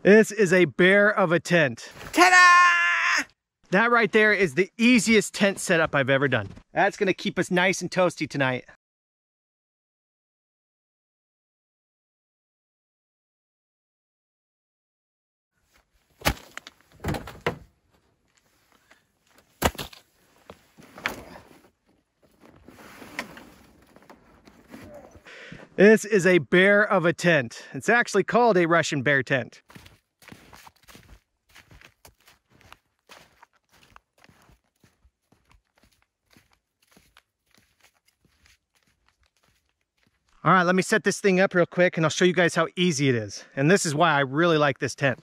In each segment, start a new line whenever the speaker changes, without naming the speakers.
This is a bear of a tent. Ta-da! That right there is the easiest tent setup I've ever done. That's gonna keep us nice and toasty tonight. This is a bear of a tent. It's actually called a Russian bear tent. All right, let me set this thing up real quick and I'll show you guys how easy it is. And this is why I really like this tent.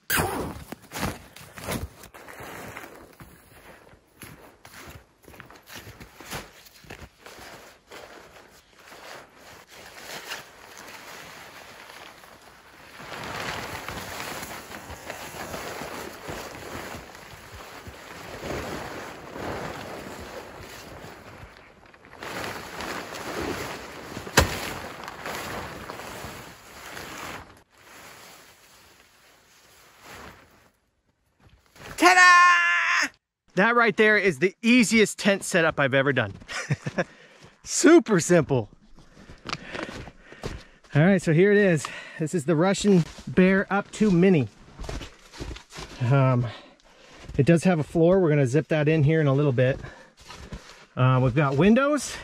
Ta-da! That right there is the easiest tent setup I've ever done. Super simple. All right, so here it is. This is the Russian Bear UP-2 Mini. It does have a floor. We're gonna zip that in here in a little bit. We've got windows.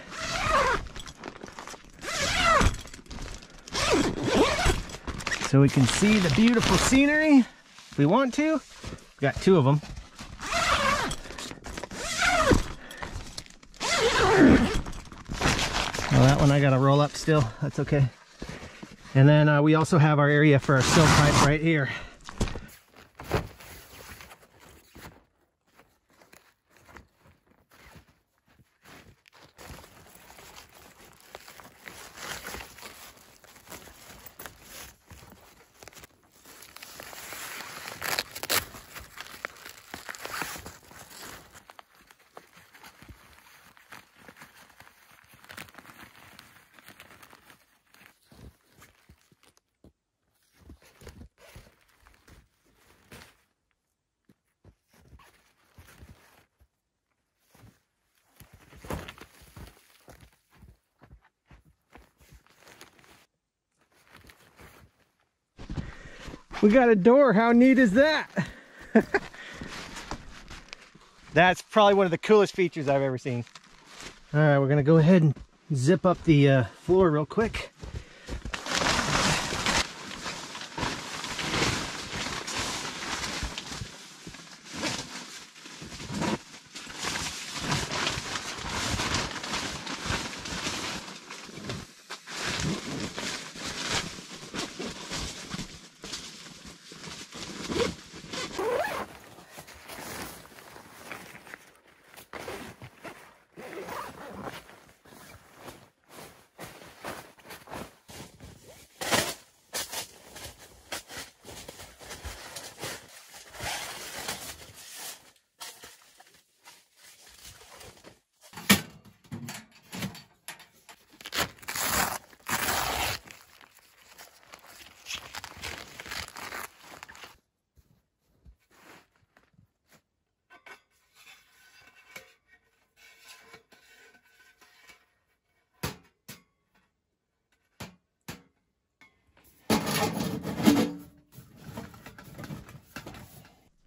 So we can see the beautiful scenery if we want to. We've got two of them. Well, that one I gotta roll up still. That's okay. And then we also have our area for our stovepipe right here. We got a door. How neat is that? That's probably one of the coolest features I've ever seen. All right, we're gonna go ahead and zip up the floor real quick.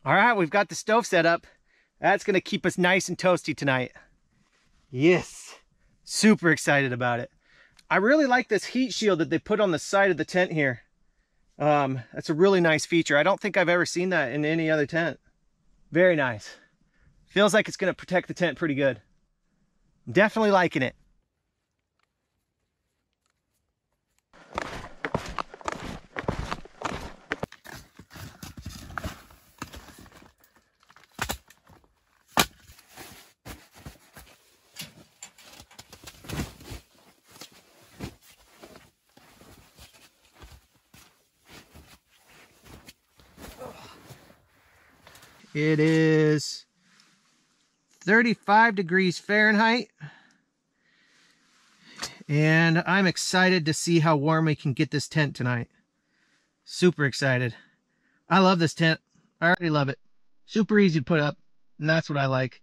All right, we've got the stove set up. That's gonna keep us nice and toasty tonight. Yes, super excited about it. I really like this heat shield that they put on the side of the tent here. That's a really nice feature. I don't think I've ever seen that in any other tent. Very nice. Feels like it's gonna protect the tent pretty good. I'm definitely liking it. It is 35 degrees Fahrenheit. And I'm excited to see how warm we can get this tent tonight. Super excited. I love this tent. I already love it. Super easy to put up, and that's what I like.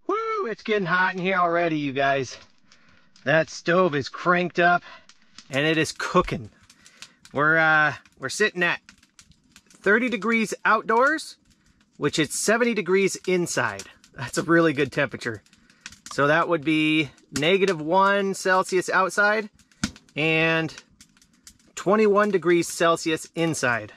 Woo, it's getting hot in here already, you guys. That stove is cranked up and it is cooking. We're sitting at 30 degrees outdoors, which is 70 degrees inside. That's a really good temperature. So that would be -1 Celsius outside and 21 degrees Celsius inside.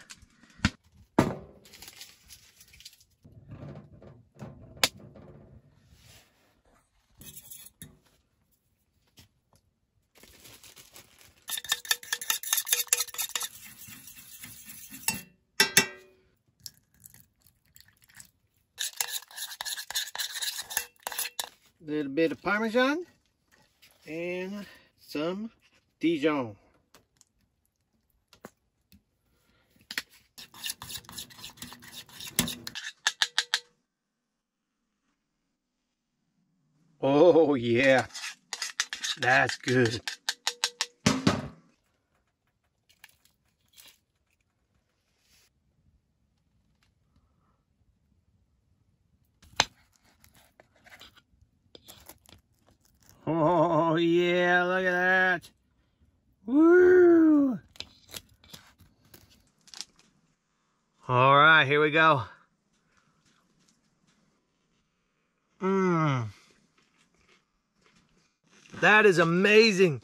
A little bit of Parmesan and some Dijon. Oh yeah, that's good. Oh yeah, look at that. Woo! All right, here we go. That is amazing.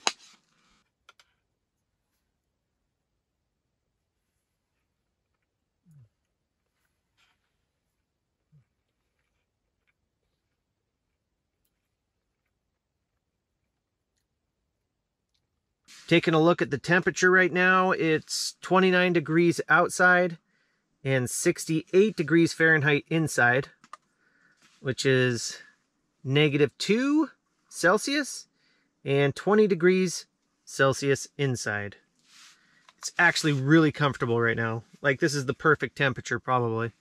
Taking a look at the temperature right now, it's 29 degrees outside and 68 degrees Fahrenheit inside, which is -2 Celsius and 20 degrees Celsius inside. It's actually really comfortable right now. Like, this is the perfect temperature, probably.